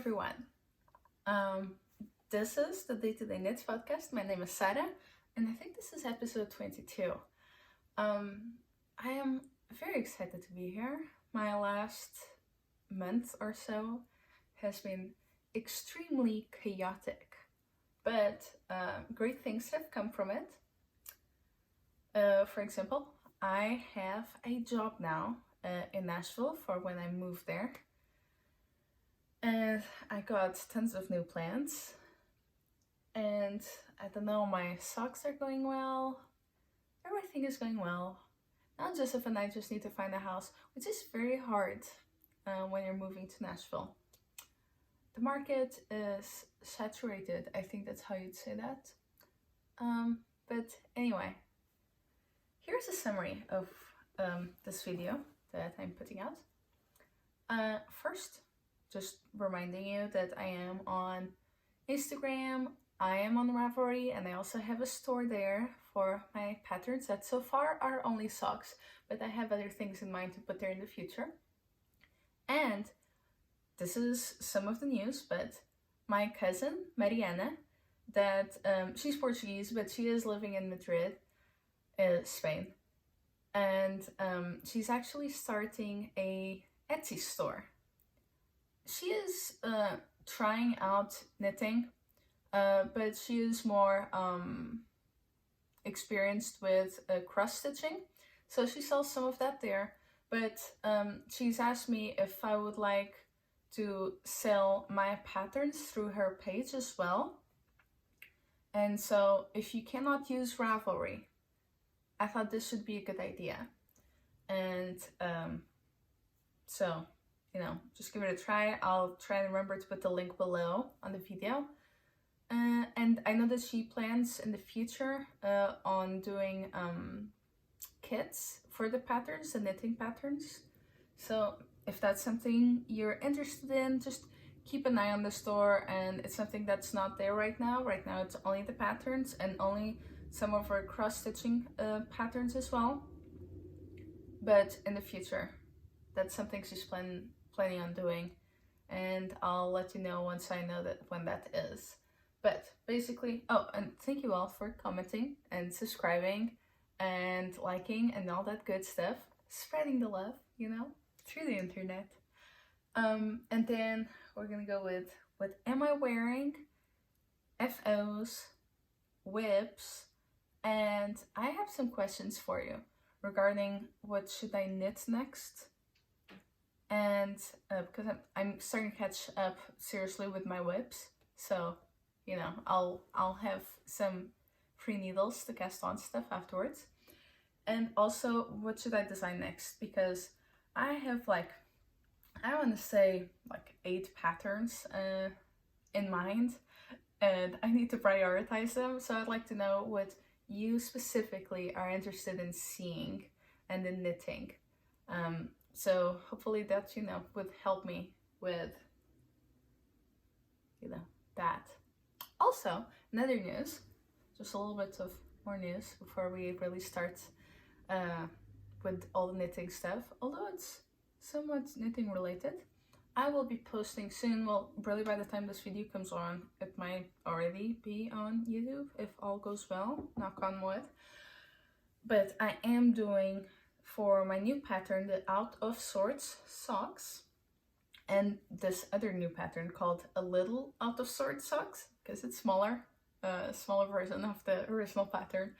everyone. This is the Day-to-Day Knits podcast. My name is Sara, and I think this is episode 22. I am very excited to be here. My last month or so has been extremely chaotic, but great things have come from it. For example, I have a job now in Nashville for when I move there. And I got tons of new plans, and I don't know, my socks are going well, everything is going well. Now Joseph and I just need to find a house, which is very hard when you're moving to Nashville. The market is saturated, I think that's how you'd say that. But anyway, here's a summary of this video that I'm putting out. First, just reminding you that I am on Instagram, I am on Ravelry, and I also have a store there for my patterns that so far are only socks, but I have other things in mind to put there in the future. And this is some of the news, but my cousin, Mariana, that she's Portuguese, but she is living in Madrid, Spain. And she's actually starting a Etsy store. She is trying out knitting, but she is more experienced with cross stitching, so she sells some of that there. But she's asked me if I would like to sell my patterns through her page as well. And so if you cannot use Ravelry, I thought this should be a good idea. And so, you know, just give it a try. I'll try and remember to put the link below on the video. And I know that she plans in the future on doing kits for the patterns, the knitting patterns. So if that's something you're interested in, just keep an eye on the store. And it's something that's not there right now. Right now it's only the patterns and only some of her cross-stitching patterns as well. But in the future, that's something she's planning on doing, and I'll let you know once I know that when that is. But basically, oh, and thank you all for commenting and subscribing and liking and all that good stuff, spreading the love, you know, through the internet. And then we're gonna go with what am I wearing, FOs, whips, and I have some questions for you regarding what should I knit next. And because I'm starting to catch up seriously with my whips, so you know, I'll have some free needles to cast on stuff afterwards. And also, what should I design next? Because I have like, I want to say like 8 patterns in mind, and I need to prioritize them. So I'd like to know what you specifically are interested in seeing and in knitting. So hopefully that, you know, would help me with, you know, that. Also, another news, just a little bit of more news before we really start with all the knitting stuff. Although it's somewhat knitting related, I will be posting soon. Well, really by the time this video comes on, it might already be on YouTube if all goes well, knock on wood. But I am doing, for my new pattern, the Out of Sorts socks, and this other new pattern called a little Out of Sorts socks, because it's smaller, smaller version of the original pattern.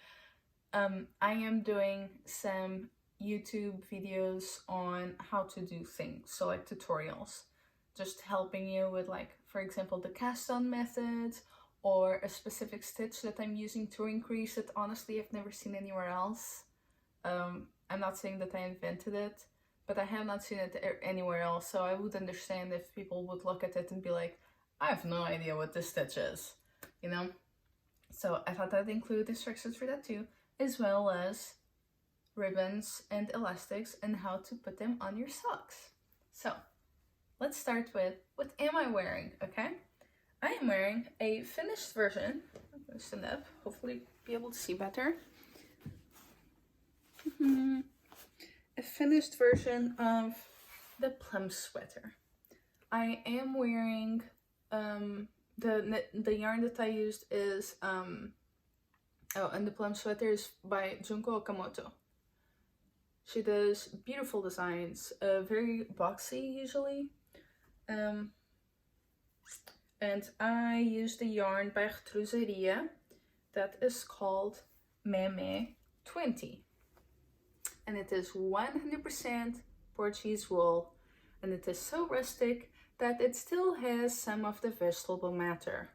I am doing some YouTube videos on how to do things, so like tutorials, just helping you with, like, for example, the cast on methods or a specific stitch that I'm using to increase it. Honestly, I've never seen anywhere else. I'm not saying that I invented it, but I have not seen it anywhere else, so I would understand if people would look at it and be like, I have no idea what this stitch is, you know? So I thought I'd include instructions for that too, as well as ribbons and elastics and how to put them on your socks. So let's start with, what am I wearing, okay? I am wearing a finished version. I'm gonna stand up, hopefully be able to see better. A finished version of the Plum sweater. I am wearing the yarn that I used is and the Plum sweater is by Junko Okamoto. She does beautiful designs, very boxy usually. And I used the yarn by Ravelry that is called Meme 20. And it is 100% Portuguese wool, and it is so rustic that it still has some of the vegetable matter.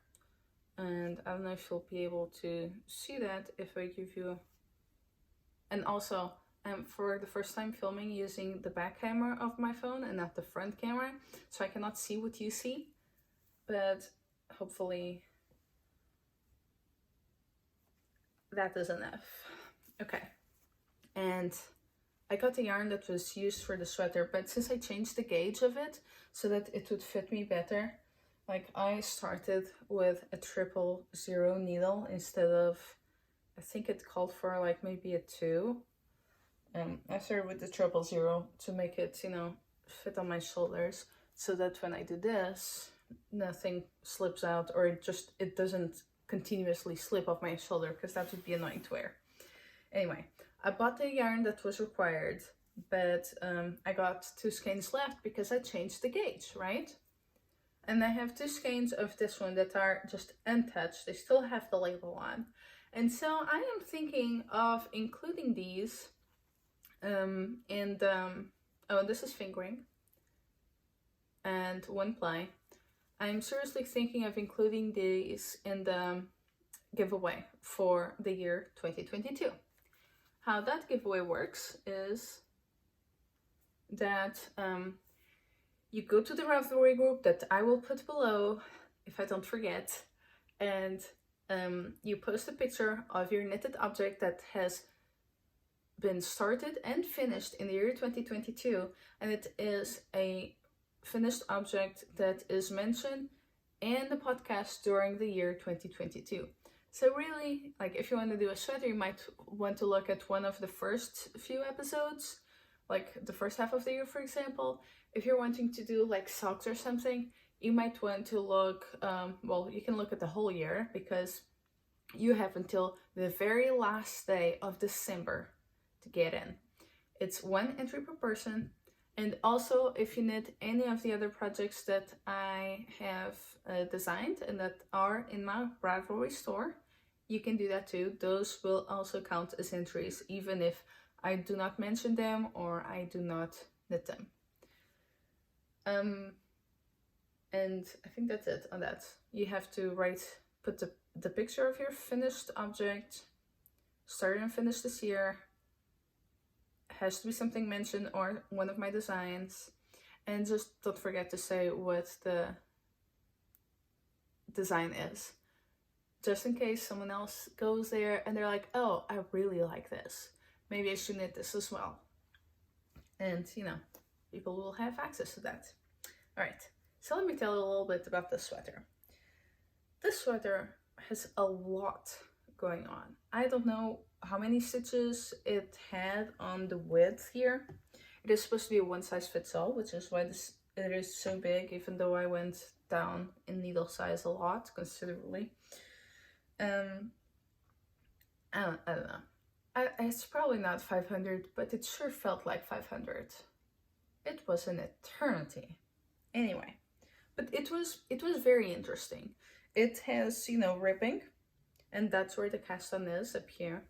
And I don't know if you'll be able to see that if I give you. And also, for the first time filming using the back camera of my phone and not the front camera, so I cannot see what you see, but hopefully that is enough. Okay, and I got the yarn that was used for the sweater, but since I changed the gauge of it so that it would fit me better, like I started with a 000 needle instead of, I think it called for like maybe a 2. I started with the 000 to make it, you know, fit on my shoulders, so that when I do this, nothing slips out, or it doesn't continuously slip off my shoulder, because that would be annoying to wear. Anyway, I bought the yarn that was required, but I got 2 skeins left because I changed the gauge, right? And I have 2 skeins of this one that are just untouched. They still have the label on. And so I am thinking of including these oh, this is fingering and 1 ply. I'm seriously thinking of including these in the giveaway for the year 2022. How that giveaway works is that you go to the Ravelry group that I will put below if I don't forget, and you post a picture of your knitted object that has been started and finished in the year 2022, and it is a finished object that is mentioned in the podcast during the year 2022. So really, like if you want to do a sweater, you might want to look at one of the first few episodes, like the first half of the year, for example. If you're wanting to do like socks or something, you might want to look, well, you can look at the whole year, because you have until the very last day of December to get in. It's 1 entry per person. And also, if you knit any of the other projects that I have designed and that are in my Ravelry store, you can do that too. Those will also count as entries, even if I do not mention them or I do not knit them. And I think that's it on that. You have to put the picture of your finished object, started and finished this year, has to be something mentioned or one of my designs, and just don't forget to say what the design is, just in case someone else goes there and they're like, oh, I really like this, maybe I should knit this as well. And you know, people will have access to that. All right, so let me tell you a little bit about this sweater. This sweater has a lot going on. I don't know how many stitches it had on the width here. It is supposed to be a 1-size-fits-all, which is why it is so big, even though I went down in needle size a lot, considerably. I don't know. It's probably not 500, but it sure felt like 500. It was an eternity. Anyway, but it was very interesting. It has, you know, ribbing, and that's where the cast on is, up here.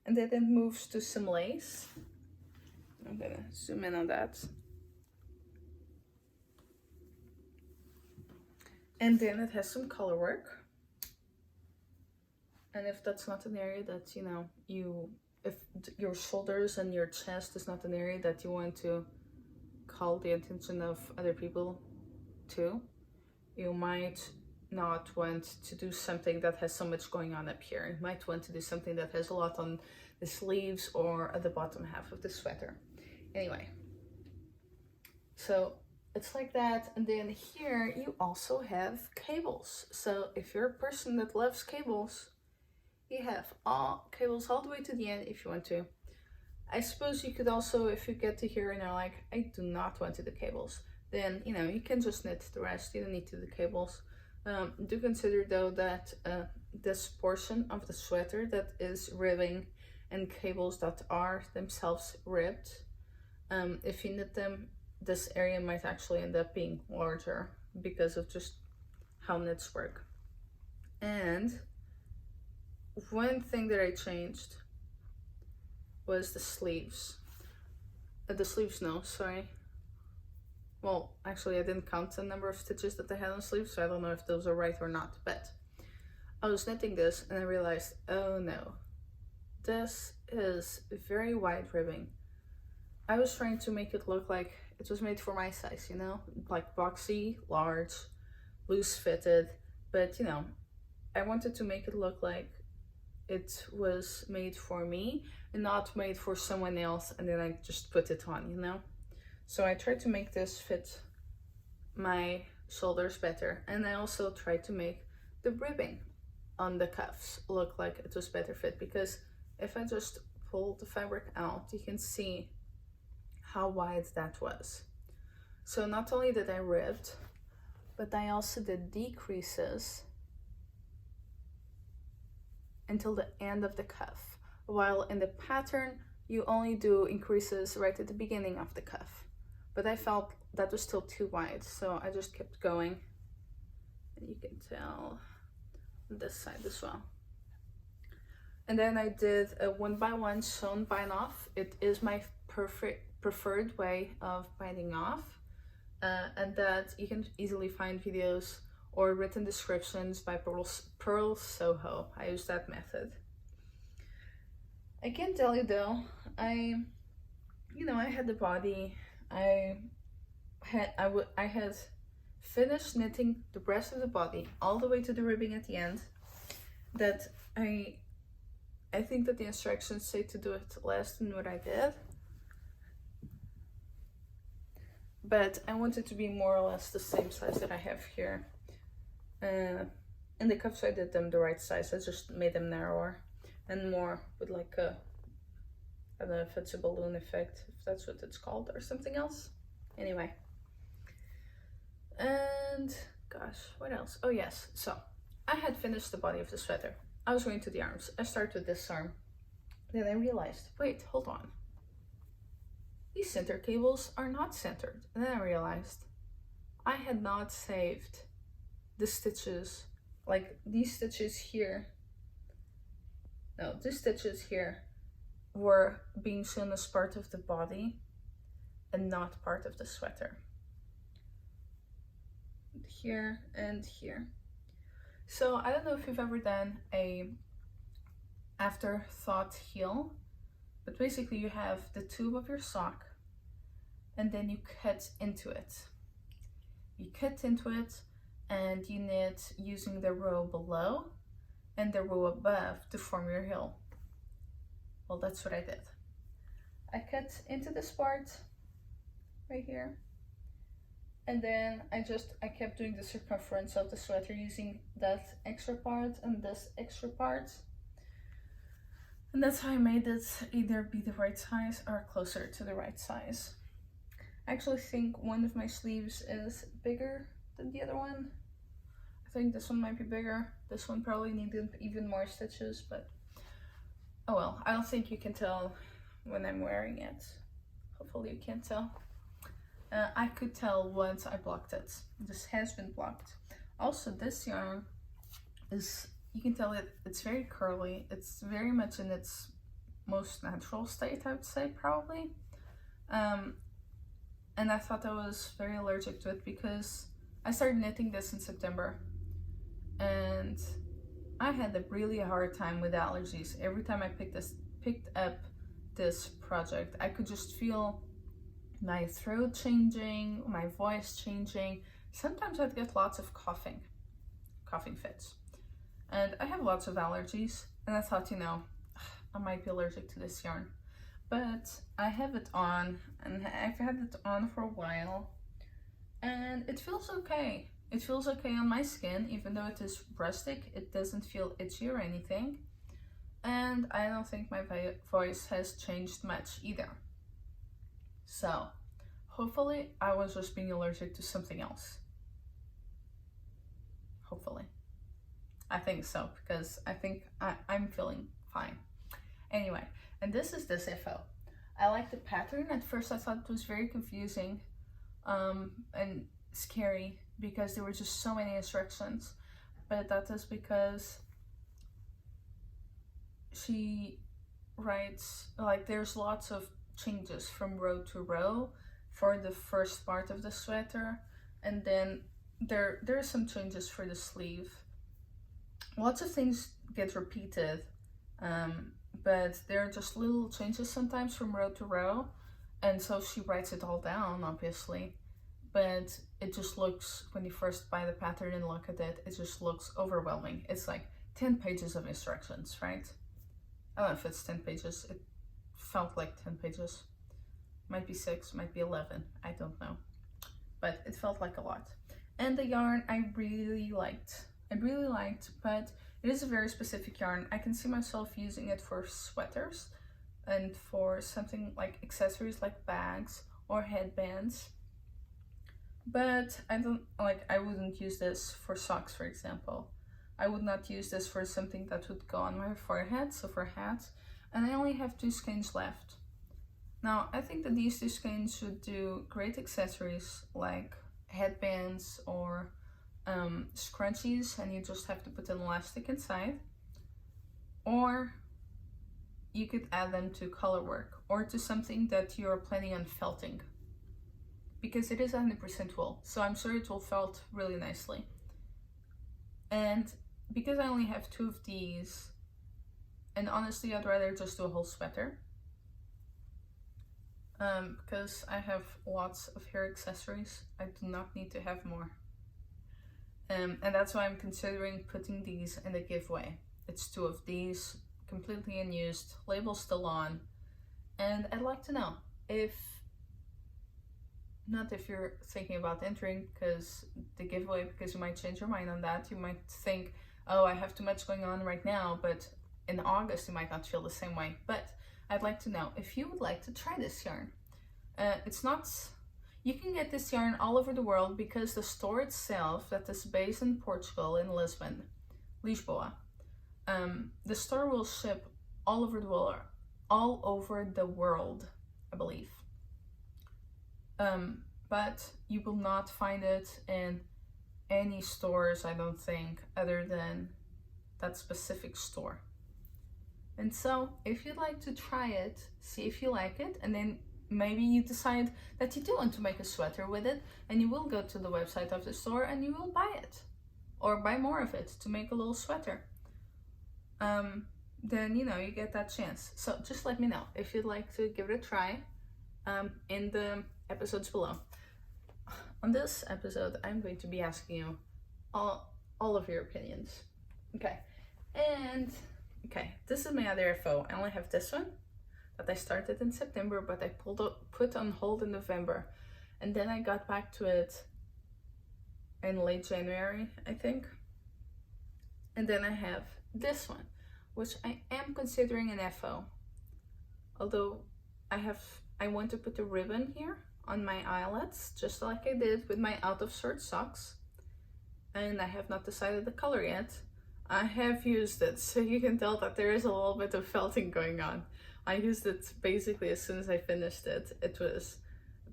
And then it moves to some lace. I'm gonna zoom in on that. And then it has some color work. And if that's not an area that, you know, if your shoulders and your chest is not an area that you want to call the attention of other people to, you might not want to do something that has so much going on up here. You might want to do something that has a lot on the sleeves or at the bottom half of the sweater. Anyway, so it's like that. And then here you also have cables. So if you're a person that loves cables, you have all cables all the way to the end if you want to. I suppose you could also, if you get to here and you're like, I do not want to do cables, then you know you can just knit the rest. You don't need to do cables. Do consider though that this portion of the sweater that is ribbing and cables that are themselves ribbed, if you knit them, this area might actually end up being larger because of just how knits work. And one thing that I changed was the sleeves. Sorry. Well, actually I didn't count the number of stitches that I had on sleeves, so I don't know if those are right or not, but I was knitting this and I realized, oh no, this is very wide ribbing. I was trying to make it look like it was made for my size, you know, like boxy, large, loose fitted, but you know, I wanted to make it look like it was made for me and not made for someone else, and then I just put it on, you know. So I tried to make this fit my shoulders better, and I also tried to make the ribbing on the cuffs look like it was better fit, because if I just pull the fabric out, you can see how wide that was. So not only did I ribbed, but I also did decreases until the end of the cuff, while in the pattern you only do increases right at the beginning of the cuff. But I felt that was still too wide, so I just kept going, and you can tell this side as well. And then I did a 1x1 sewn bind off. It is my preferred way of binding off, and that you can easily find videos or written descriptions by Pearl Soho. I use that method. I can tell you though, I had the body. I had finished knitting the rest of the body all the way to the ribbing at the end. That I think that the instructions say to do it less than what I did. But I wanted to be more or less the same size that I have here. In the cuffs I did them the right size. I just made them narrower and more with like a, I don't know if it's a balloon effect, if that's what it's called, or something else. Anyway. And gosh, what else? Oh yes, so I had finished the body of the sweater. I was going to the arms. I started with this arm. Then I realized, wait, hold on. These center cables are not centered. And then I realized I had not saved the stitches, like these stitches here. No, these stitches here were being shown as part of the body and not part of the sweater. Here and here. So I don't know if you've ever done a afterthought heel, but basically you have the tube of your sock and then you cut into it. You cut into it and you knit using the row below and the row above to form your heel. Well, that's what I did. I cut into this part right here, and then I kept doing the circumference of the sweater using that extra part and this extra part. And that's how I made it either be the right size or closer to the right size. I actually think one of my sleeves is bigger than the other one. I think this one might be bigger. This one probably needed even more stitches, but oh well. I don't think you can tell when I'm wearing it. Hopefully you can't tell. I could tell once I blocked it. This has been blocked. Also, this yarn is, you can tell it's very curly. It's very much in its most natural state, I would say, probably. And I thought I was very allergic to it because I started knitting this in September. And I had a really hard time with allergies. Every time I picked up this project, I could just feel my throat changing, my voice changing. Sometimes I'd get lots of coughing fits. And I have lots of allergies, and I thought, you know, I might be allergic to this yarn. But I have it on, and I've had it on for a while, and it feels okay. It feels okay on my skin, even though it is rustic. It doesn't feel itchy or anything. And I don't think my voice has changed much either. So, Hopefully I was just being allergic to something else. Hopefully. I think so, because I think I'm feeling fine. Anyway, and this is this info. I like the pattern. At first I thought it was very confusing and scary because there were just so many instructions, but that is because she writes, like, there's lots of changes from row to row for the first part of the sweater, and then there are some changes for the sleeve. Lots of things get repeated, but there are just little changes sometimes from row to row, and so she writes it all down, obviously, but it just looks, when you first buy the pattern and look at it, it just looks overwhelming. It's like 10 pages of instructions, right? I don't know if it's 10 pages. It felt like 10 pages. Might be 6, might be 11, I don't know. But it felt like a lot. And the yarn I really liked, but it is a very specific yarn. I can see myself using it for sweaters and for something like accessories like bags or headbands. But I wouldn't use this for socks, for example. I would not use this for something that would go on my forehead, so for hats. And I only have 2 skeins left. Now, I think that these 2 skeins should do great accessories like headbands or scrunchies, and you just have to put an elastic inside. Or you could add them to color work or to something that you're planning on felting, because it is 100% wool, so I'm sure it will felt really nicely. And because I only have 2 of these, and honestly I'd rather just do a whole sweater, because I have lots of hair accessories. I do not need to have more. And that's why I'm considering putting these in the giveaway. It's 2 of these, completely unused, label still on. And I'd like to know if you're thinking about entering because the giveaway, because you might change your mind on that. You might think, oh, I have too much going on right now, but in August you might not feel the same way. But I'd like to know if you would like to try this yarn. You can get this yarn all over the world because the store itself, that is based in Portugal, in Lisbon, Lisboa, the store will ship all over the world, I believe. But you will not find it in any stores, I don't think, other than that specific store. And so if you'd like to try it, see if you like it, and then maybe you decide that you do want to make a sweater with it, and you will go to the website of the store and you will buy it, or buy more of it to make a little sweater. Then, you know, you get that chance. So just let me know if you'd like to give it a try in the episodes below. On this episode, I'm going to be asking you all of your opinions. Okay, this is my other info. I only have this one that I started in September, but I put on hold in November, and then I got back to it in late January, I think. And then I have this one, which I am considering an FO, although I want to put a ribbon here on my eyelets, just like I did with my out of sort socks, and I have not decided the color yet. I have used it, so you can tell that there is a little bit of felting going on. I used it basically as soon as I finished it. The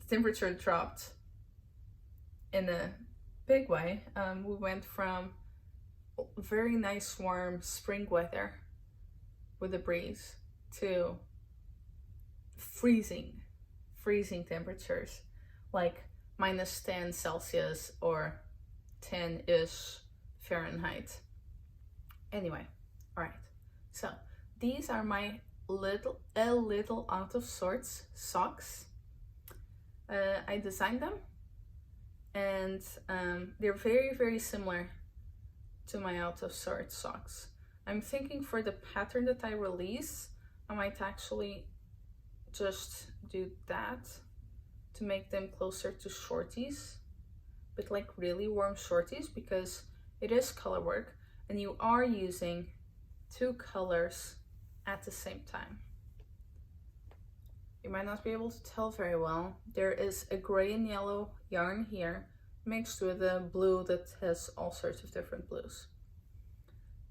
temperature dropped in a big way. We went from very nice warm spring weather with a breeze to freezing temperatures, like -10 Celsius or 10-ish Fahrenheit. Anyway, all right, so these are my a little out of sorts socks. I designed them, and they're very, very similar to my out of sorts socks. I'm thinking for the pattern that I release, I might actually just do that to make them closer to shorties, but like really warm shorties, because it is color work and you are using 2 colors at the same time. you might not be able to tell very well, there is a gray and yellow yarn here mixed with a blue that has all sorts of different blues.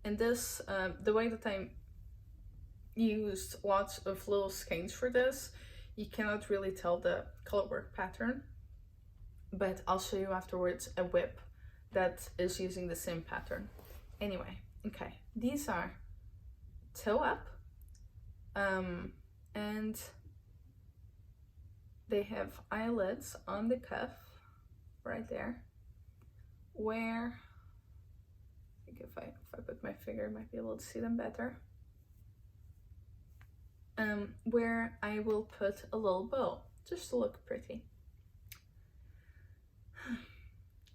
And this, the way that I used lots of little skeins for this, you cannot really tell the colorwork pattern, but I'll show you afterwards a whip that is using the same pattern. Anyway, okay, these are toe up, and they have eyelets on the cuff right there, where I think if I put my finger, I might be able to see them better. Where I will put a little bow just to look pretty.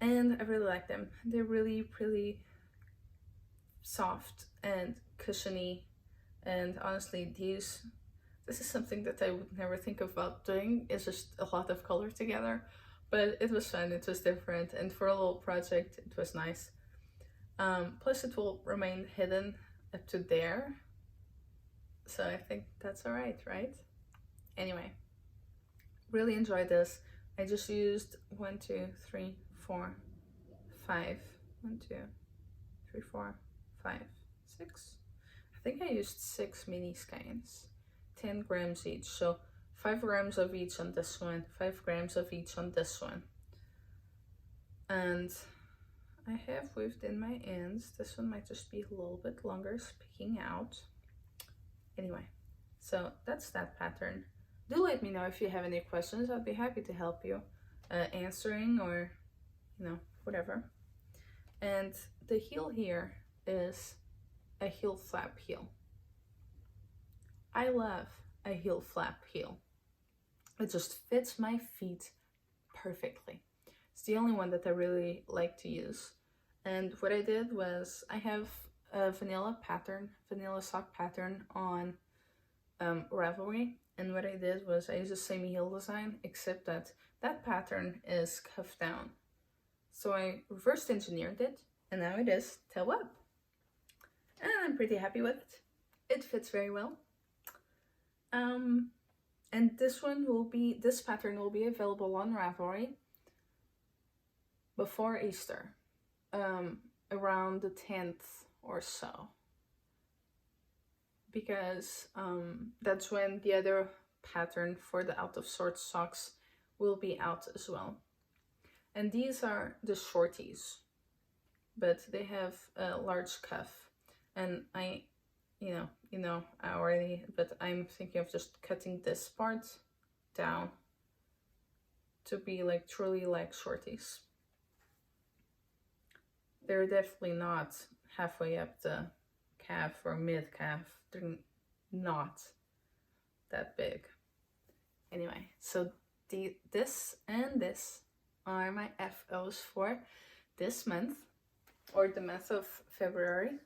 And I really like them. They're really, really soft and cushiony. And honestly, this is something that I would never think about doing. It's just a lot of color together. But it was fun, it was different. And for a little project, it was nice. Plus it will remain hidden up to there. So I think that's alright, right? Anyway, really enjoyed this. I just used 1, 2, 3, 4, 5. 1, 2, 3, 4, 5, 6. I think I used 6 mini skeins, 10 grams each. So 5 grams of each on this one, 5 grams of each on this one. And I have weaved in my ends. This one might just be a little bit longer, speaking out. Anyway, so that's that pattern. Do let me know if you have any questions. I'd be happy to help you answering, or whatever. And the heel here is a heel flap heel. I love a heel flap heel. It just fits my feet perfectly. It's the only one that I really like to use. And what I did was, I have a vanilla sock pattern on Ravelry, and what I did was I used the same heel design, except that pattern is cuffed down. So I reverse engineered it, and now it is toe up. And I'm pretty happy with it. It fits very well. And this pattern will be available on Ravelry before Easter, around the 10th or so, because that's when the other pattern for the Out of Sorts socks will be out as well. And these are the shorties, but they have a large cuff, and I already, but I'm thinking of just cutting this part down to be like truly like shorties. They're definitely not halfway up the calf or mid calf. They're not that big. Anyway, so this and this are my FOs for this month, or the month of February.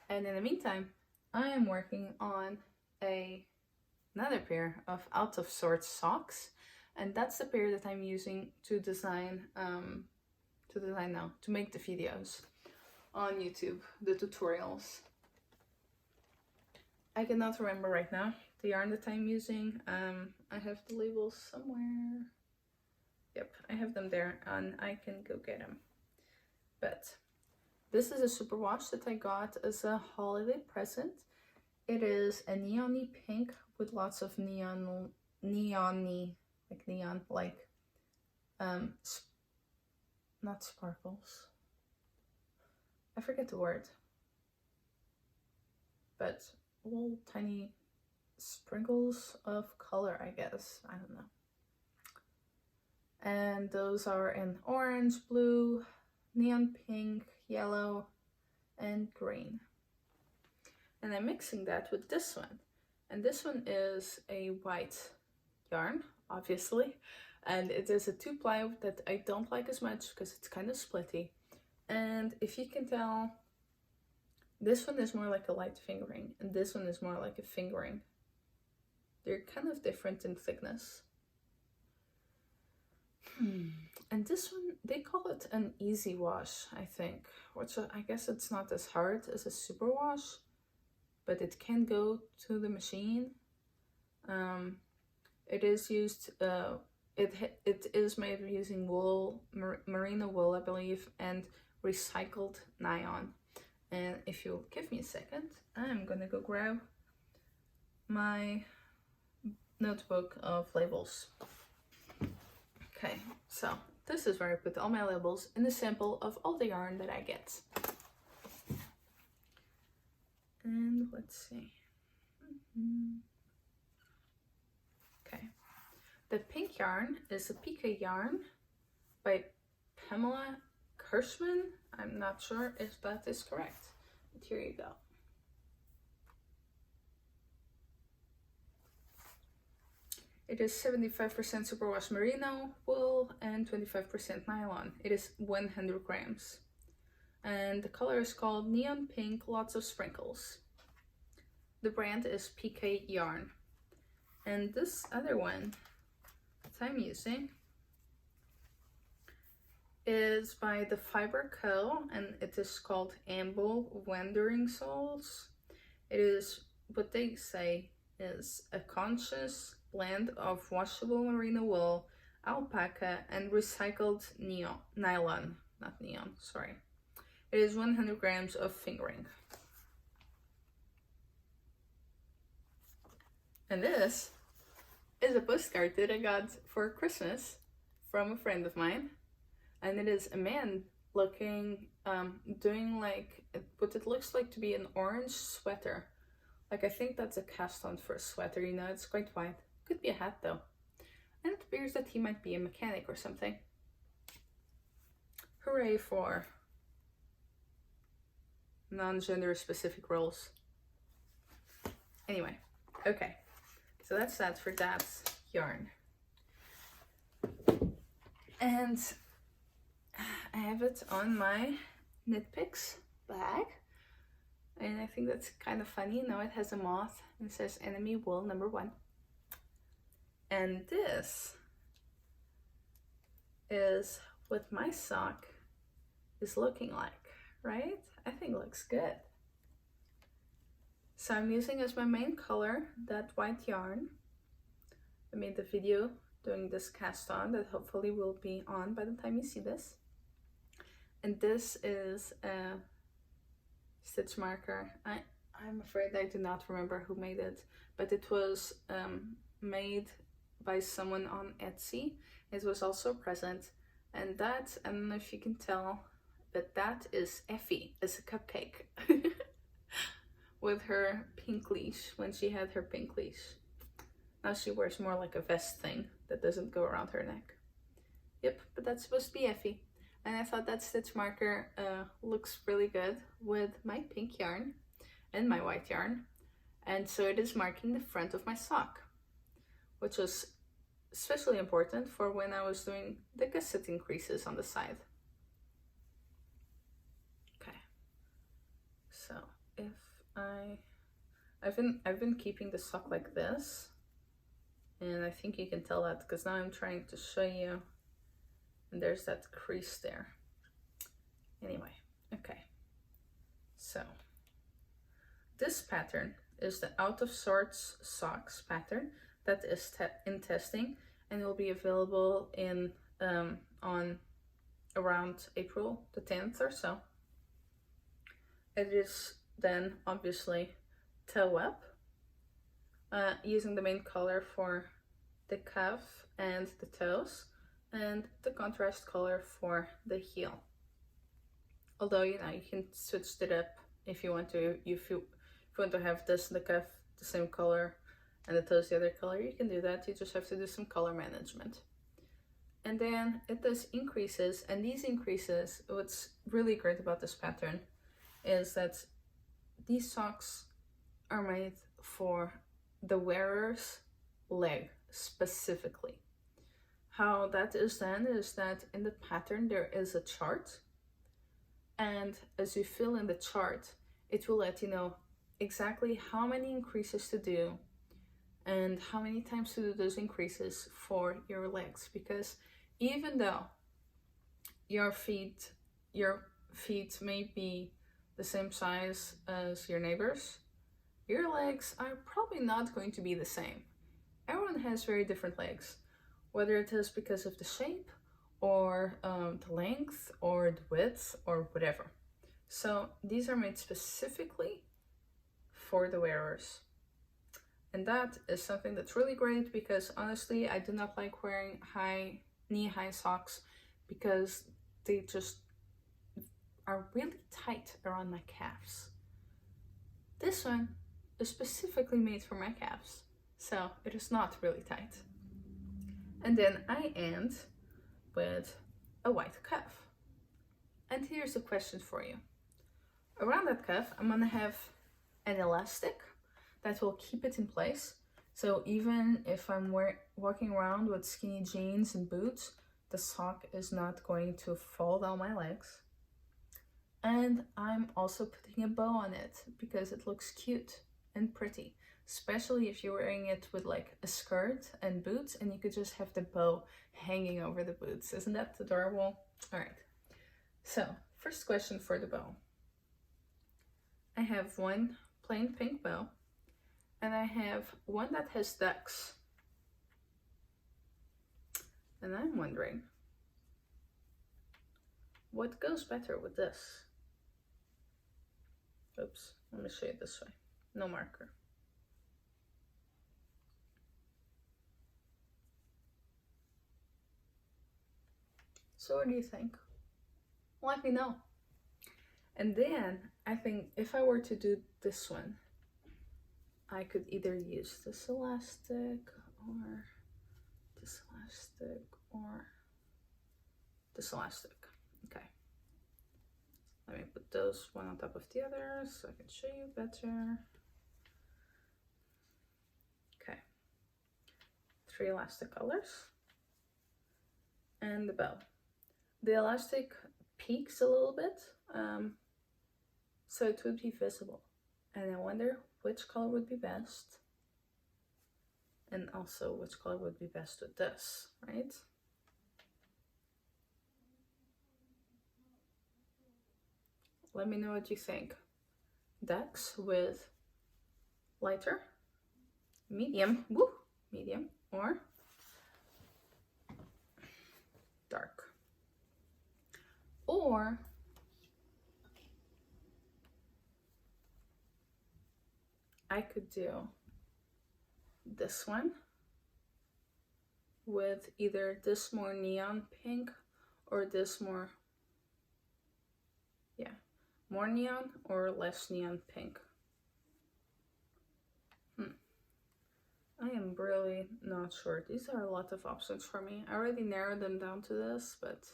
And in the meantime, I am working on another pair of Out of Sorts socks, and that's the pair that I'm using to design to make the videos on YouTube, the tutorials. I cannot remember right now the yarn that I'm using. I have the labels somewhere. Yep, I have them there, and I can go get them. But this is a superwash that I got as a holiday present. It is a neon-y pink with lots of neon, not sparkles. I forget the word. But little tiny sprinkles of color, I guess. I don't know. And those are in orange, blue, neon pink, yellow, and green. And I'm mixing that with this one. And this one is a white yarn, obviously. And it is a 2-ply that I don't like as much because it's kind of splitty. And if you can tell, this one is more like a light fingering, and this one is more like a fingering. They're kind of different in thickness. And this one, they call it an easy wash, I think. Which I guess it's not as hard as a super wash, but it can go to the machine. It is used, it is made using wool, merino wool, I believe, and recycled nylon. And if you'll give me a second, I'm gonna go grab my notebook of labels. Okay, so this is where I put all my labels and a sample of all the yarn that I get. And let's see. Okay, the pink yarn is a Pika yarn by Pamela Kirschman. I'm not sure if that is correct, but here you go. It is 75% superwash merino wool and 25% nylon. It is 100 grams. And the color is called Neon Pink, Lots of Sprinkles. The brand is PK Yarn. And this other one that I'm using is by the Fiber Co. and it is called Amble Wandering Souls. It is what they say is a conscious blend of washable merino wool, alpaca, and recycled nylon. Not neon, sorry. It is 100 grams of fingering. And this is a postcard that I got for Christmas from a friend of mine. And it is a man looking, doing like what it looks like to be an orange sweater. Like, I think that's a cast on for a sweater, you know, it's quite white. Could be a hat though. And it appears that he might be a mechanic or something. Hooray for non-gender specific roles. Anyway, okay. So that's that for that yarn. And I have it on my Knit Picks bag. And I think that's kind of funny. Now it has a moth and it says enemy wool #1. And this is what my sock is looking like, right? I think it looks good. So I'm using as my main color that white yarn. I made the video doing this cast on that hopefully will be on by the time you see this. And this is a stitch marker. I'm afraid I do not remember who made it, but it was made by someone on Etsy. It was also a present, and that, I don't know if you can tell, but that is Effie as a cupcake with her pink leash, when she had her pink leash. Now she wears more like a vest thing that doesn't go around her neck. Yep, but that's supposed to be Effie. And I thought that stitch marker looks really good with my pink yarn and my white yarn. And so it is marking the front of my sock, which was especially important for when I was doing the gusset increases on the side. Okay, so if I've been keeping the sock like this, and I think you can tell that because now I'm trying to show you. And there's that crease there. Anyway, okay. So this pattern is the Out of Sorts Socks pattern that is in testing and will be available in on around April the 10th or so. It is then obviously toe up, using the main color for the cuff and the toes, and the contrast color for the heel. Although, you know, you can switch it up if you want to. If you want to have this, the cuff, the same color, and the toes the other color, you can do that. You just have to do some color management. And then it does increases, and these increases, what's really great about this pattern is that these socks are made for the wearer's leg specifically. How that is then is that in the pattern there is a chart, and as you fill in the chart, it will let you know exactly how many increases to do and how many times to do those increases for your legs. Because even though your feet may be the same size as your neighbors, your legs are probably not going to be the same. everyone has very different legs, whether it is because of the shape or the length or the width or whatever. So these are made specifically for the wearers. And that is something that's really great, because honestly, I do not like wearing knee-high socks because they just are really tight around my calves. This one is specifically made for my calves, so it is not really tight. And then I end with a white cuff. And here's a question for you. Around that cuff, I'm gonna have an elastic that will keep it in place. So even if I'm walking around with skinny jeans and boots, the sock is not going to fall down my legs. And I'm also putting a bow on it because it looks cute and pretty, especially if you're wearing it with like a skirt and boots and you could just have the bow hanging over the boots. Isn't that adorable? All right, so first question for the bow. I have one plain pink bow and I have one that has ducks. And I'm wondering, what goes better with this? Oops, let me show you this way. No marker. So what do you think? Let me know. And then I think if I were to do this one, I could either use this elastic or this elastic or this elastic. Okay. Let me put those one on top of the other so I can show you better. Okay. 3 elastic colors. And the bow. The elastic peaks a little bit, so it would be visible. And I wonder which color would be best. And also which color would be best with this, right? Let me know what you think. Ducks with lighter, medium, medium, or dark. Or I could do this one with either this more neon pink or this more, more neon or less neon pink. I am really not sure. These are a lot of options for me. I already narrowed them down to this, but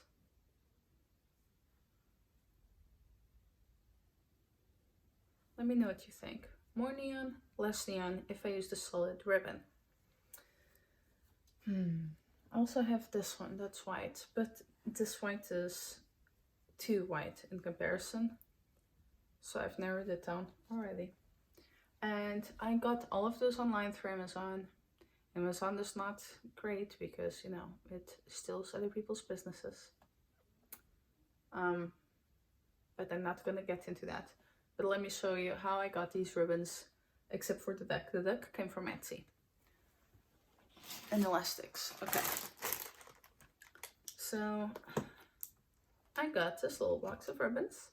let me know what you think. More neon, less neon if I use the solid ribbon. I also have this one that's white, but this white is too white in comparison. So I've narrowed it down already. And I got all of those online through Amazon. Amazon is not great because, you know, it steals other people's businesses. But I'm not gonna get into that. But let me show you how I got these ribbons, except for the duck. The duck came from Etsy. And elastics, okay. So I got this little box of ribbons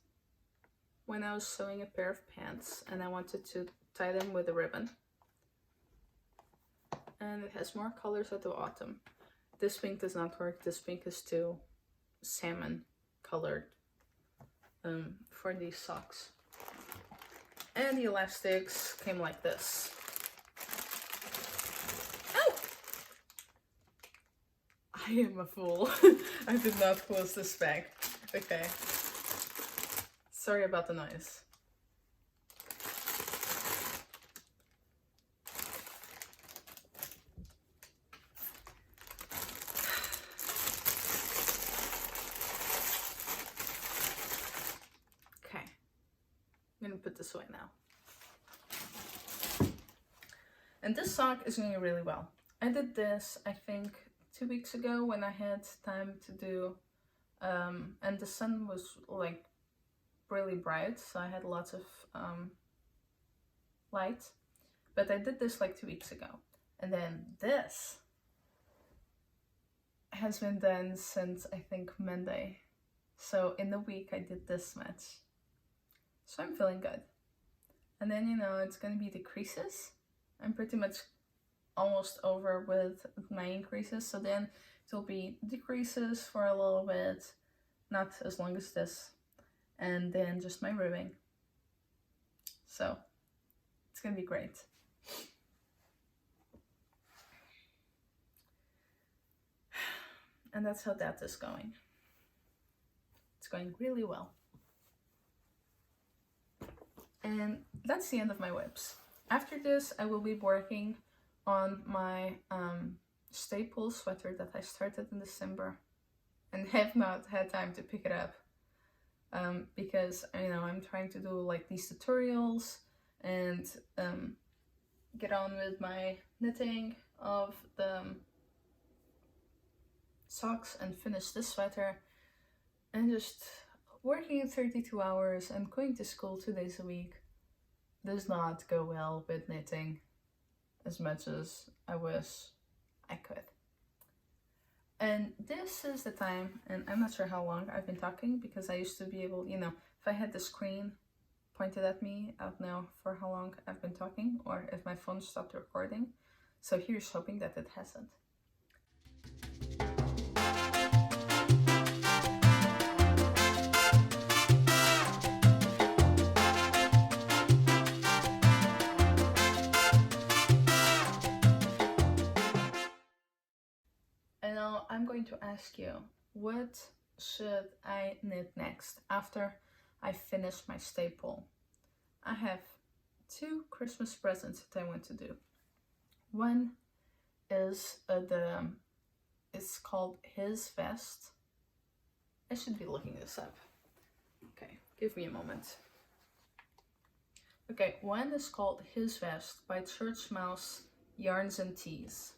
when I was sewing a pair of pants and I wanted to tie them with a ribbon. And it has more colors at the bottom. This pink does not work. This pink is too salmon colored for these socks. And the elastics came like this. Oh! I am a fool. I did not close this bag. Okay. Sorry about the noise. Okay. I'm gonna put this away now. And this sock is going really well. I did this, I think, 2 weeks ago when I had time to do, and the sun was like really bright, so I had lots of light. But I did this like 2 weeks ago. And then this has been done since I think Monday. So in a week I did this much. So I'm feeling good. And then, you know, it's gonna be the creases. I'm pretty much almost over with my increases. So then it'll be decreases for a little bit, not as long as this. And then just my ribbing. So it's gonna be great. And that's how that is going. It's going really well. And that's the end of my whips. After this, I will be working on my staple sweater that I started in December and have not had time to pick it up. Because, you know, I'm trying to do like these tutorials and get on with my knitting of the socks and finish this sweater, and just working 32 hours and going to school 2 days a week does not go well with knitting as much as I wish I could. And this is the time, and I'm not sure how long I've been talking, because I used to be able, you know, if I had the screen pointed at me, I don't know for how long I've been talking or if my phone stopped recording. So here's hoping that it hasn't. And now I'm going to ask you, what should I knit next after I finish my staple? I have 2 Christmas presents that I want to do. One is it's called His Vest. I should be looking this up. Okay, give me a moment. Okay, one is called His Vest by Churchmouse Yarns and Tees.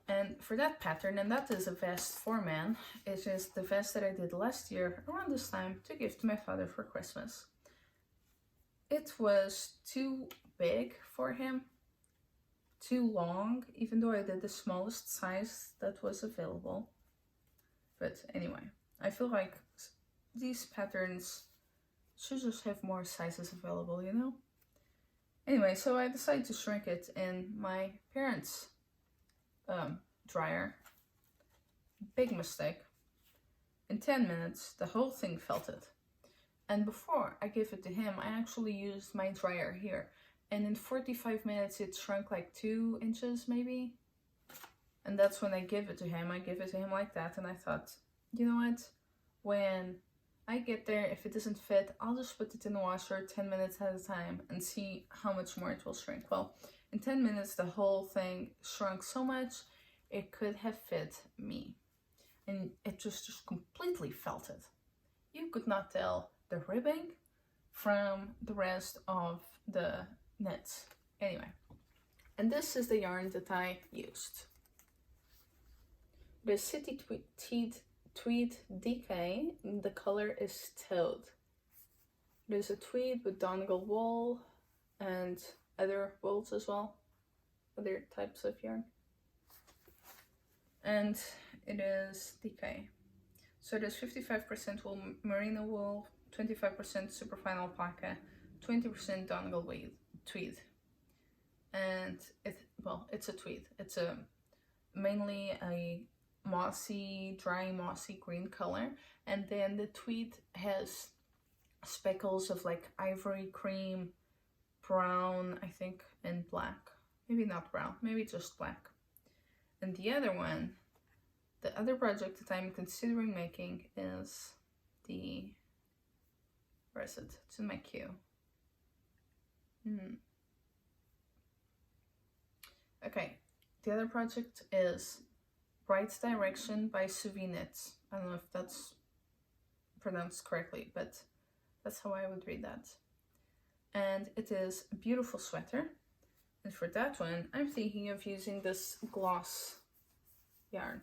And for that pattern, and that is a vest for man, it is the vest that I did last year around this time to give to my father for Christmas. It was too big for him, too long, even though I did the smallest size that was available. But anyway, I feel like these patterns should just have more sizes available, you know? Anyway, so I decided to shrink it in my parents' dryer. Big mistake. In 10 minutes, the whole thing felted. And before I gave it to him, I actually used my dryer here. And in 45 minutes, it shrunk like 2 inches maybe. And that's when I gave it to him. I gave it to him like that. And I thought, you know what? When I get there, if it doesn't fit, I'll just put it in the washer 10 minutes at a time and see how much more it will shrink. Well, in 10 minutes, the whole thing shrunk so much, it could have fit me. And it just completely felted. You could not tell the ribbing from the rest of the knits. Anyway, and this is the yarn that I used. The City Tweed DK, the color is Toad. There's a tweed with dongle wool and other wools as well, other types of yarn. And it is DK. So there's 55% wool, merino wool, 25% superfine alpaca, 20% dongle tweed. And it's a tweed. It's mainly a dry mossy green color, and then the tweed has speckles of like ivory cream, brown, I think, and black. Maybe not brown, maybe just black. And the other one, the other project that I'm considering making is where is it? It's in my queue. Okay, the other project is Right Direction by Suvi Knits. I don't know if that's pronounced correctly, but that's how I would read that. And it is a beautiful sweater. And for that one, I'm thinking of using this gloss yarn.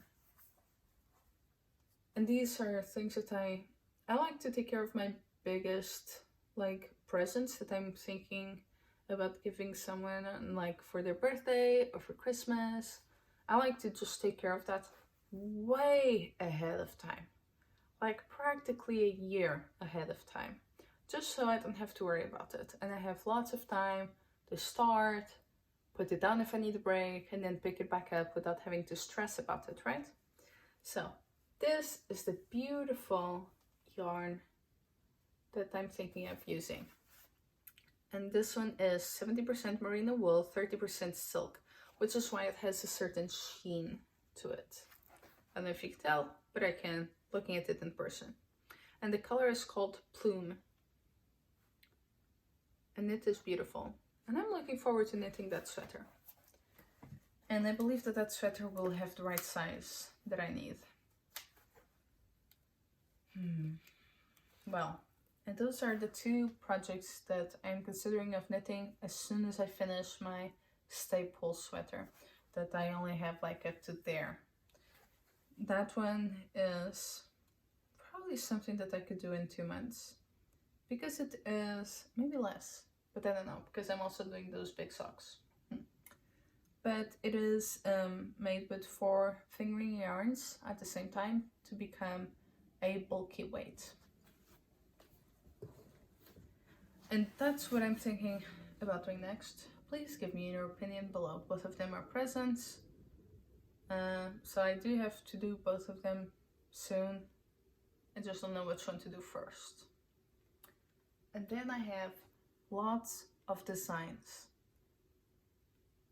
And these are things that I like to take care of my biggest like presents that I'm thinking about giving someone like for their birthday or for Christmas. I like to just take care of that way ahead of time, like practically a year ahead of time, just so I don't have to worry about it. And I have lots of time to start, put it down if I need a break, and then pick it back up without having to stress about it, right? So this is the beautiful yarn that I'm thinking of using. And this one is 70% merino wool, 30% silk, which is why it has a certain sheen to it. I don't know if you can tell, but I can, looking at it in person. And the color is called Plum. And it is beautiful. And I'm looking forward to knitting that sweater. And I believe that that sweater will have the right size that I need. Well, and those are the two projects that I'm considering of knitting as soon as I finish my staple sweater that I only have like up to there. That one is probably something that I could do in 2 months, because it is maybe less, but I don't know, because I'm also doing those big socks. But it is made with 4 fingering yarns at the same time to become a bulky weight. And that's what I'm thinking about doing next. Please give me your opinion below. Both of them are presents. So I do have to do both of them soon. I just don't know which one to do first. And then I have lots of designs.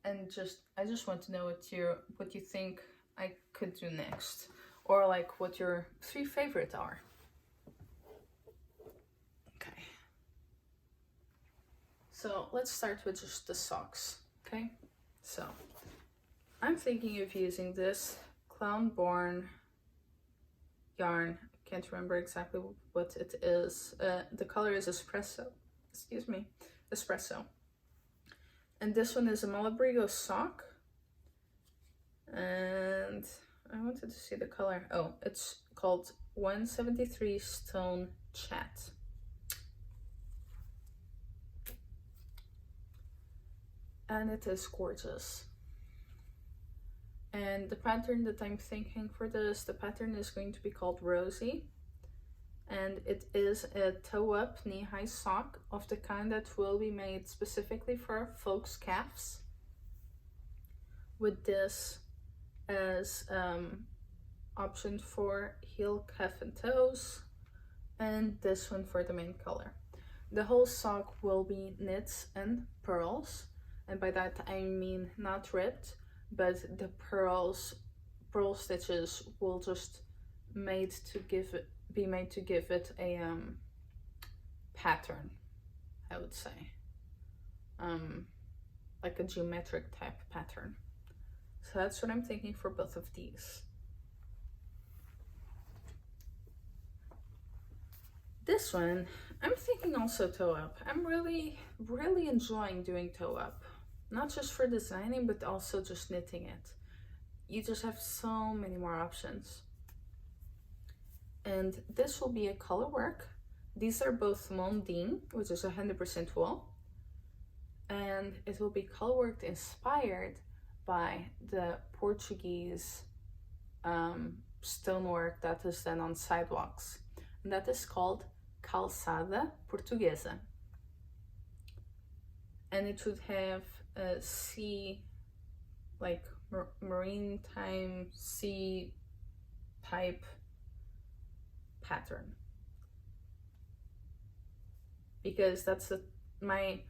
And I just want to know what you think I could do next. Or like what your 3 favorites are. Okay. So let's start with just the socks, okay? So I'm thinking of using this Clown-Born yarn. I can't remember exactly what it is. The color is espresso. Excuse me, espresso. And this one is a Malabrigo sock. And I wanted to see the color. Oh, it's called 173 Stone Chat. And it is gorgeous. And the pattern that I'm thinking for this, the pattern is going to be called Rosie. And it is a toe-up knee-high sock of the kind that will be made specifically for folks' calves. With this as option for heel, cuff, and toes. And this one for the main color. The whole sock will be knits and pearls. And by that I mean not ripped, but the pearl stitches will just be made to give it a pattern, I would say, like a geometric type pattern. So that's what I'm thinking for both of these. This one, I'm thinking also toe up. I'm really enjoying doing toe up. Not just for designing, but also just knitting it. You just have so many more options. And this will be a color work. These are both Mondine, which is 100% wool. And it will be color worked inspired by the Portuguese stonework that is done on sidewalks. And that is called Calçada Portuguesa. And it would have a sea, like maritime sea type pattern. Because that's my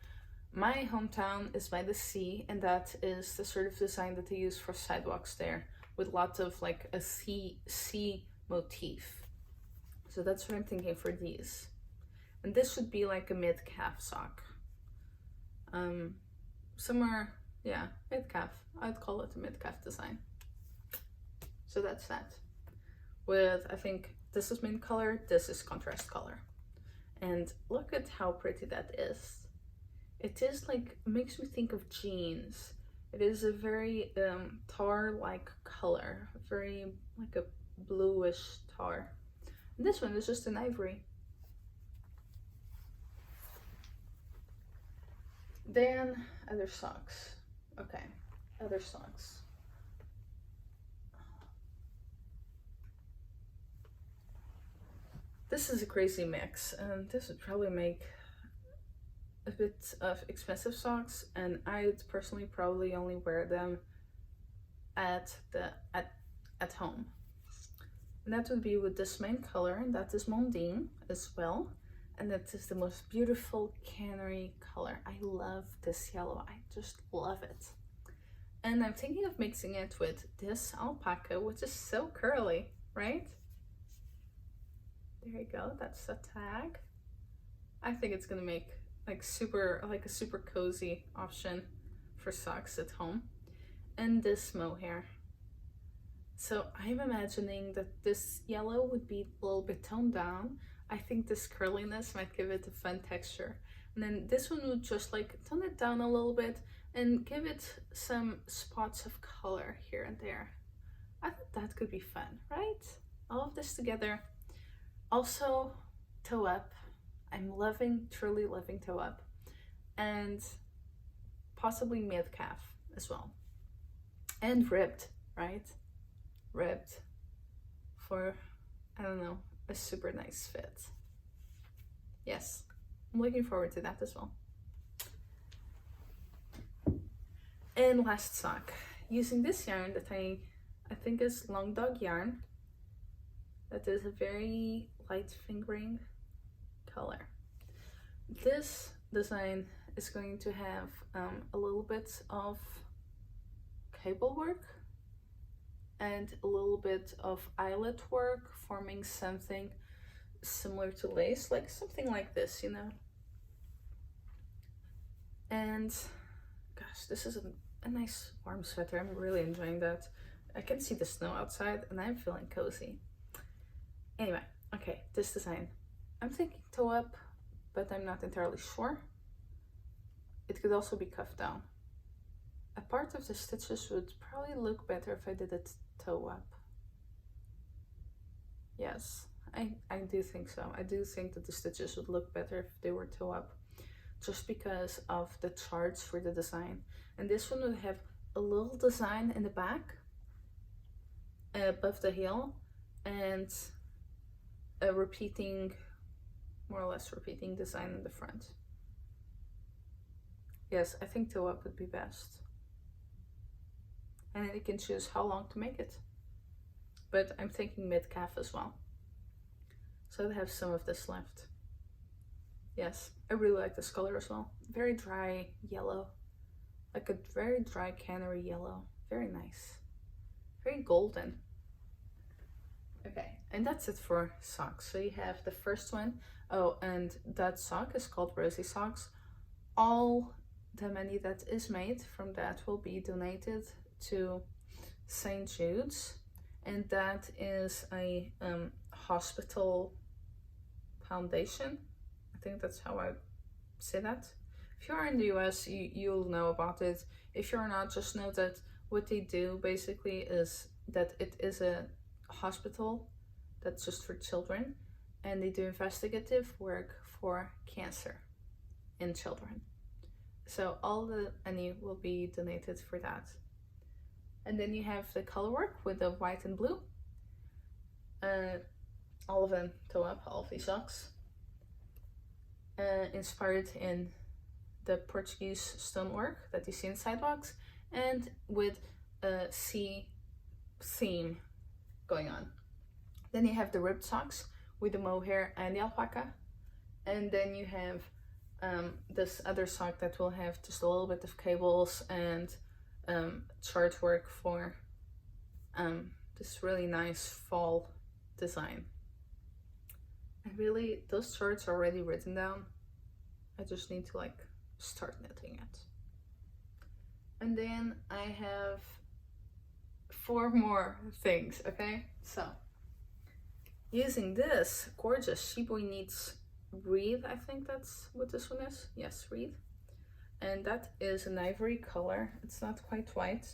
hometown is by the sea, and that is the sort of design that they use for sidewalks there, with lots of like a sea motif. So that's what I'm thinking for these. And this would be like a mid-calf sock. Somewhere, yeah, mid-calf. I'd call it a mid-calf design. So that's that. With, I think, this is main color, this is contrast color. And look at how pretty that is. It is like, makes me think of jeans. It is a very tar-like color, very like a bluish tar. And this one is just an ivory. Then other socks. Okay, other socks. This is a crazy mix, and this would probably make a bit of expensive socks, and I'd personally probably only wear them at home. And that would be with this main color, and that is Mondine as well. And that is the most beautiful canary color. I love this yellow, I just love it. And I'm thinking of mixing it with this alpaca, which is so curly, right? There you go, that's the tag. I think it's gonna make like a super cozy option for socks at home. And this mohair. So I'm imagining that this yellow would be a little bit toned down. I think this curliness might give it a fun texture. And then this one would just like tone it down a little bit and give it some spots of color here and there. I think that could be fun, right? All of this together. Also, toe up. I'm truly loving toe up. And possibly mid-calf as well. And ribbed, right? Ribbed for, I don't know, a super nice fit. Yes, I'm looking forward to that as well. And last sock, using this yarn that I think is Long Dog yarn. That is a very light fingering color. This design is going to have a little bit of cable work and a little bit of eyelet work, forming something similar to lace, like something like this, you know. And gosh, this is a nice warm sweater. I'm really enjoying that. I can see the snow outside and I'm feeling cozy. Anyway, okay, this design. I'm thinking toe up, but I'm not entirely sure. It could also be cuffed down. A part of the stitches would probably look better if I did it toe up. Yes, I do think so. I do think that the stitches would look better if they were toe up, just because of the charts for the design. And this one would have a little design in the back, above the heel, and a more or less repeating design in the front. Yes, I think toe up would be best. And then you can choose how long to make it. But I'm thinking mid-calf as well. So I have some of this left. Yes, I really like this color as well. Very dry yellow. Like a very dry canary yellow. Very nice. Very golden. Okay, and that's it for socks. So you have the first one. Oh, and that sock is called Rosie Socks. All the money that is made from that will be donated to St. Jude's, and that is a hospital foundation. I think that's how I say that. If you are in the US, you'll know about it. If you're not, just know that what they do basically is that it is a hospital that's just for children, and they do investigative work for cancer in children. So all the money will be donated for that. And then you have the color work with the white and blue. All of them toe up, all of these socks. Inspired in the Portuguese stonework that you see in sidewalks, and with a sea theme going on. Then you have the ribbed socks with the mohair and the alpaca. And then you have this other sock that will have just a little bit of cables and chart work for this really nice fall design. And really, those charts are already written down. I just need to like start knitting it. And then I have 4 more things, okay? So, using this gorgeous Shibui Knits Reed, I think that's what this one is. Yes, Reed. And that is an ivory color. It's not quite white,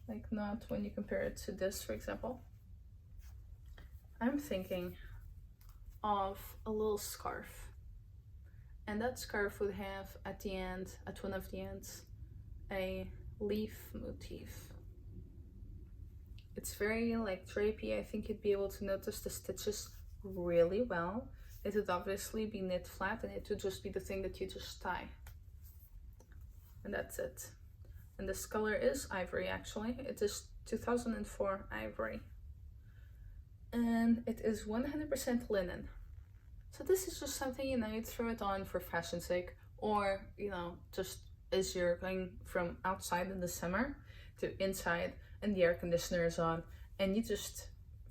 like not when you compare it to this, for example. I'm thinking of a little scarf. And that scarf would have at the end, at one of the ends, a leaf motif. It's very like drapey. I think you'd be able to notice the stitches really well. It would obviously be knit flat, and it would just be the thing that you just tie. And that's it. And this color is ivory, actually. It is 2004 ivory. And it is 100% linen. So this is just something, you know, you throw it on for fashion's sake, or, you know, just as you're going from outside in the summer to inside and the air conditioner is on and you just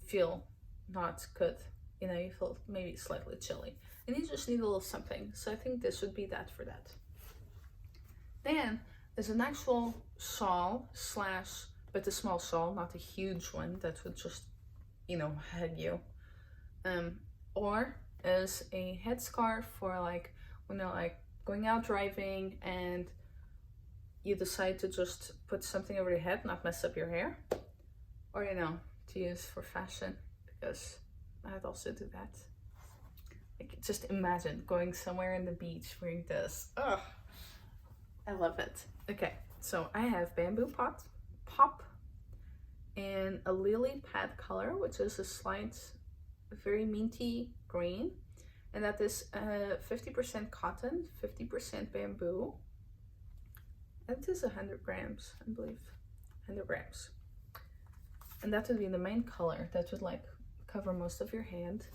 feel not good. You know, you feel maybe slightly chilly and you just need a little something. So I think this would be that for that. Then there's an actual shawl slash, but a small shawl, not a huge one that would just, you know, hug you. Or is a headscarf for like, you know, like going out driving and you decide to just put something over your head, not mess up your hair. Or, you know, to use for fashion, because I'd also do that. Like, just imagine going somewhere in the beach wearing this. Ugh, I love it. Okay, so I have bamboo pop in a lily pad color, which is a slight, very minty green. And that is 50% cotton, 50% bamboo. It is 100 grams, I believe, 100 grams. And that would be the main color. That would like cover most of your hand.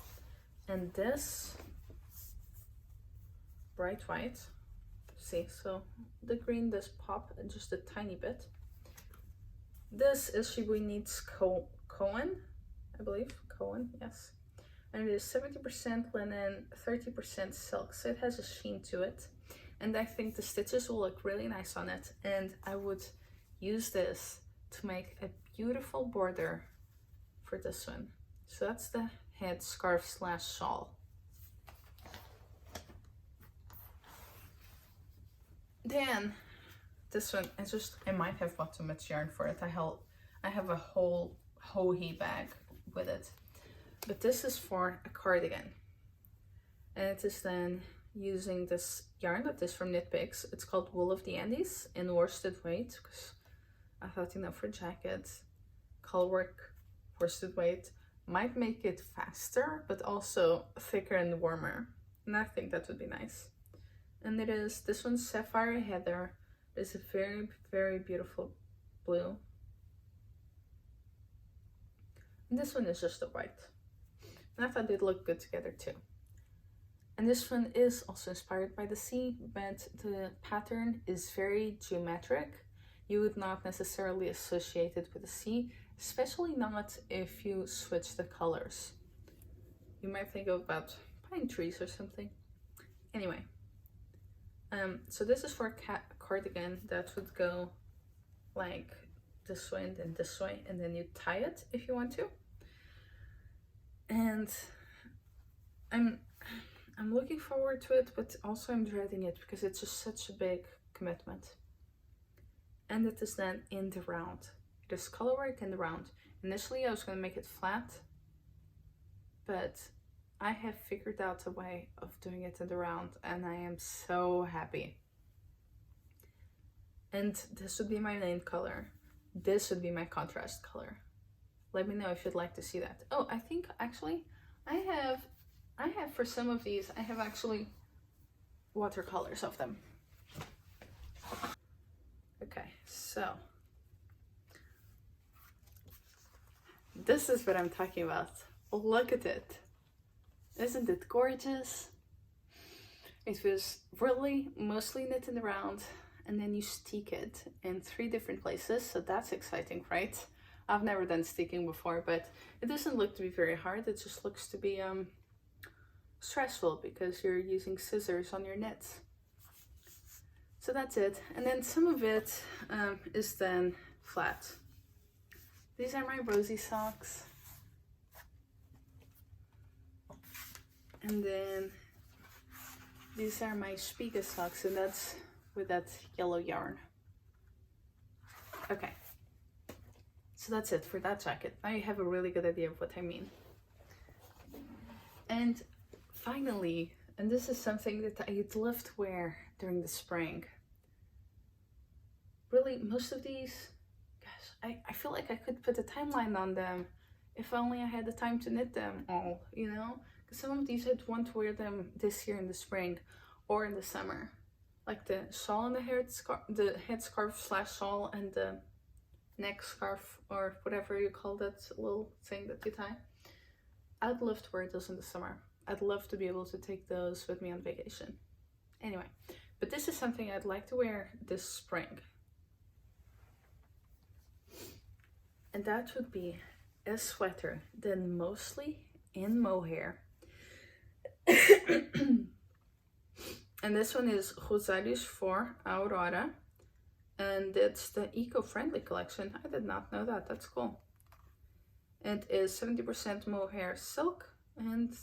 And this bright white, see, so the green does pop just a tiny bit. This is Shibui Knits Cohen, I believe, Cohen, yes. And it is 70% linen, 30% silk, so it has a sheen to it. And I think the stitches will look really nice on it. And I would use this to make a beautiful border for this one. So that's the head scarf slash shawl. Then this one, I might have bought too much yarn for it. I have a whole hohe bag with it. But this is for a cardigan. And it is then using this yarn that is from Knit Picks. It's called Wool of the Andes in worsted weight, because I thought, you know, for jackets, color work, worsted weight might make it faster, but also thicker and warmer. And I think that would be nice. And it is, this one's Sapphire Heather. It's a very, very beautiful blue. And this one is just a white. And I thought they'd look good together too. And this one is also inspired by the sea, but the pattern is very geometric. You would not necessarily associate it with the sea, especially not if you switch the colors. You might think about pine trees or something. Anyway, so this is for a cardigan that would go like this way and then this way, and then you tie it if you want to. And I'm looking forward to it, but also I'm dreading it because it's just such a big commitment. And it is then in the round. It is colorwork in the round. Initially I was going to make it flat, but I have figured out a way of doing it in the round and I am so happy. And this would be my main color. This would be my contrast color. Let me know if you'd like to see that. Oh, I think actually I have for some of these, I have actually watercolors of them. Okay, so this is what I'm talking about. Look at it. Isn't it gorgeous? It was really mostly knit in the round, and then you stick it in 3 different places, so that's exciting, right? I've never done sticking before, but it doesn't look to be very hard. It just looks to be stressful because you're using scissors on your knits. So that's it. And then some of it is then flat. These are my Rosie Socks. And then these are my Espiga Socks, and that's with that yellow yarn. Okay. So that's it for that jacket. Now you have a really good idea of what I mean. And finally, And this is something that I'd love to wear during the spring. Really, most of these, gosh, I feel like I could put a timeline on them if only I had the time to knit them all, you know? Because some of these I'd want to wear them this year in the spring or in the summer. Like the shawl and the headscarf slash shawl and the neck scarf, or whatever you call that little thing that you tie. I'd love to wear those in the summer. I'd love to be able to take those with me on vacation. Anyway, but this is something I'd like to wear this spring. And that would be a sweater done mostly in mohair. And this one is Rosarios for Aurora. And it's the eco-friendly collection. I did not know that. That's cool. It is 70% mohair silk and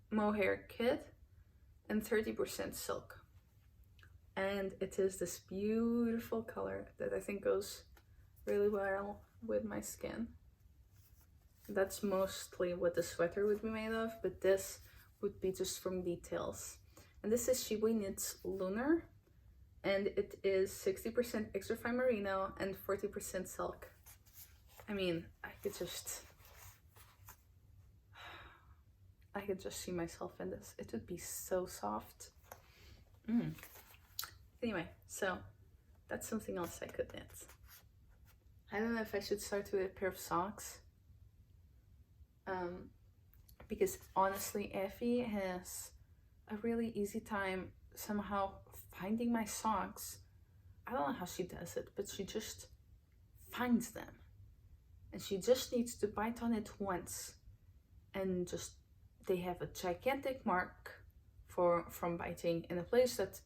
mohair kid and 30% silk. And it is this beautiful color that I think goes really well with my skin. That's mostly what the sweater would be made of, but this would be just from details. And this is Shiwi Knits Lunar, and it is 60% extra fine merino and 40% silk. I mean, I could just see myself in this. It would be so soft. Anyway, so that's something else I could knit. I don't know if I should start with a pair of socks. Because honestly, Effie has a really easy time somehow finding my socks. I don't know how she does it, but she just finds them. And she just needs to bite on it once. And just, they have a gigantic mark from biting in a place that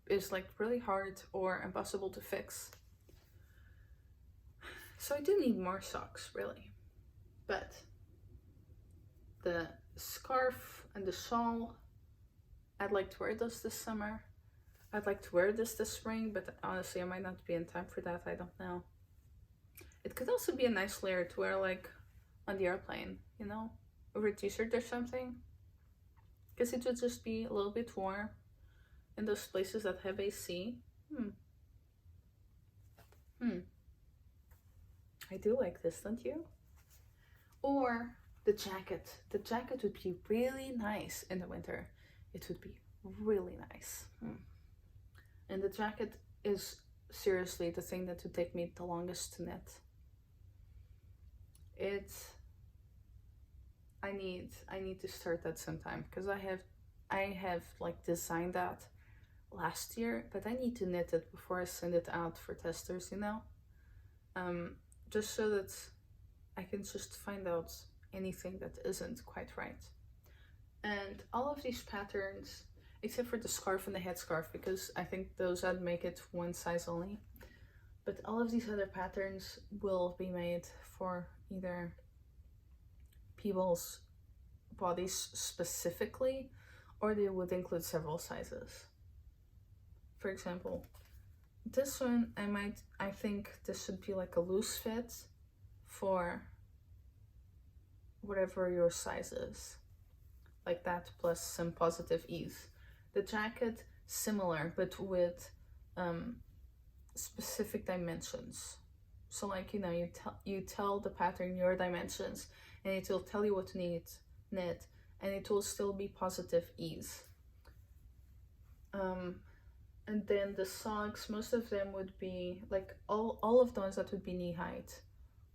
is like really hard or impossible to fix. So I do need more socks, really. But the scarf and the shawl, I'd like to wear those this summer. I'd like to wear this spring, but honestly I might not be in time for that. I don't know. It could also be a nice layer to wear like on the airplane, you know, over a t-shirt or something. Because it would just be a little bit warm in those places that have AC. I do like this, don't you? Or the jacket. The jacket would be really nice in the winter. It would be really nice. And the jacket is seriously the thing that would take me the longest to knit. I need to start that sometime, because I have like designed that last year, but I need to knit it before I send it out for testers, you know? Just so that I can just find out anything that isn't quite right. And all of these patterns, except for the scarf and the headscarf, because I think those I'd make it one size only, but all of these other patterns will be made for either people's bodies specifically, or they would include several sizes. For example, this one, I think this should be like a loose fit for whatever your size is. Like that, plus some positive ease. The jacket, similar, but with specific dimensions. So like, you know, you tell the pattern your dimensions, and it will tell you what to knit, and it will still be positive ease. And then the socks, most of them would be like all of the ones that would be knee height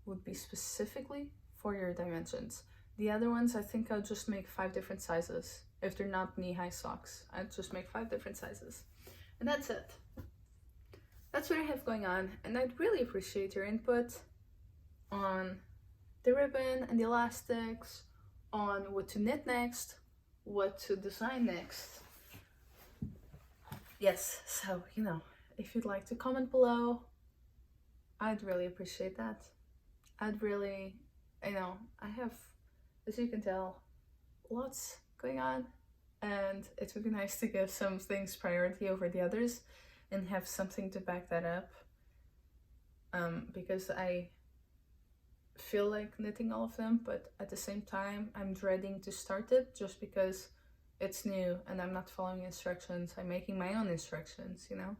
would be specifically for your dimensions. The other ones, I think I'll just make 5 different sizes. If they're not knee-high socks, I'd just make 5 different sizes. And that's it. That's what I have going on. And I'd really appreciate your input on the ribbon and the elastics, on what to knit next, what to design next. Yes, so, you know, if you'd like to comment below, I'd really appreciate that. I'd really, you know, I have, as you can tell, lots going on, and it would be nice to give some things priority over the others and have something to back that up, because I feel like knitting all of them, but at the same time I'm dreading to start it just because it's new and I'm not following instructions. I'm making my own instructions, you know?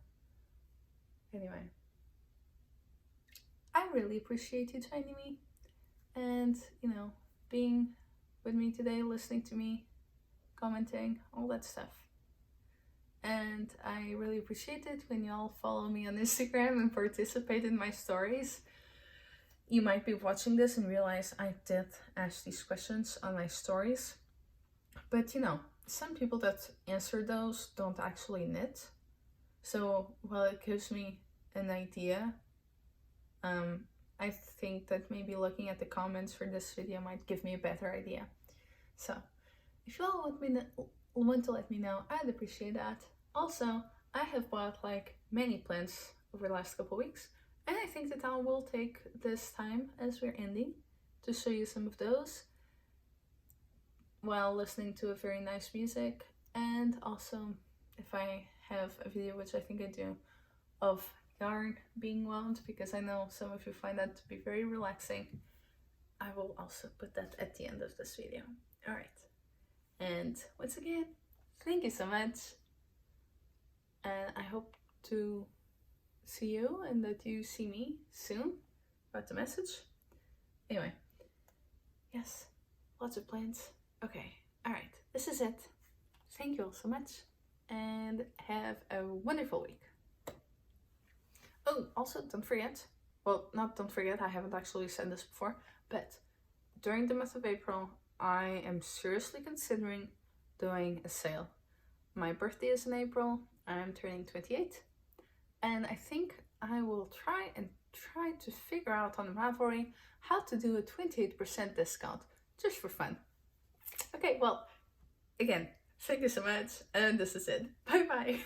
Anyway, I really appreciate you joining me and, you know, being with me today, listening to me, commenting, all that stuff. And I really appreciate it when y'all follow me on Instagram and participate in my stories. You might be watching this and realize I did ask these questions on my stories. But, you know, some people that answer those don't actually knit. So while it gives me an idea, I think that maybe looking at the comments for this video might give me a better idea. So if you all want to let me know, I'd appreciate that. Also, I have bought like many plants over the last couple weeks, and I think that I will take this time as we're ending to show you some of those while listening to a very nice music. And also, if I have a video, which I think I do, of yarn being wound, because I know some of you find that to be very relaxing, I will also put that at the end of this video. Alright, and once again, thank you so much, and I hope to see you and that you see me soon about the message. Anyway, yes, lots of plans. Okay, alright, this is it. Thank you all so much, and have a wonderful week. Oh, also, don't forget, well, not don't forget, I haven't actually said this before, but during the month of April, I am seriously considering doing a sale. My birthday is in April, I'm turning 28, and I think I will try to figure out on Ravelry how to do a 28% discount, just for fun. Okay, well, again, thank you so much, and this is it. Bye bye!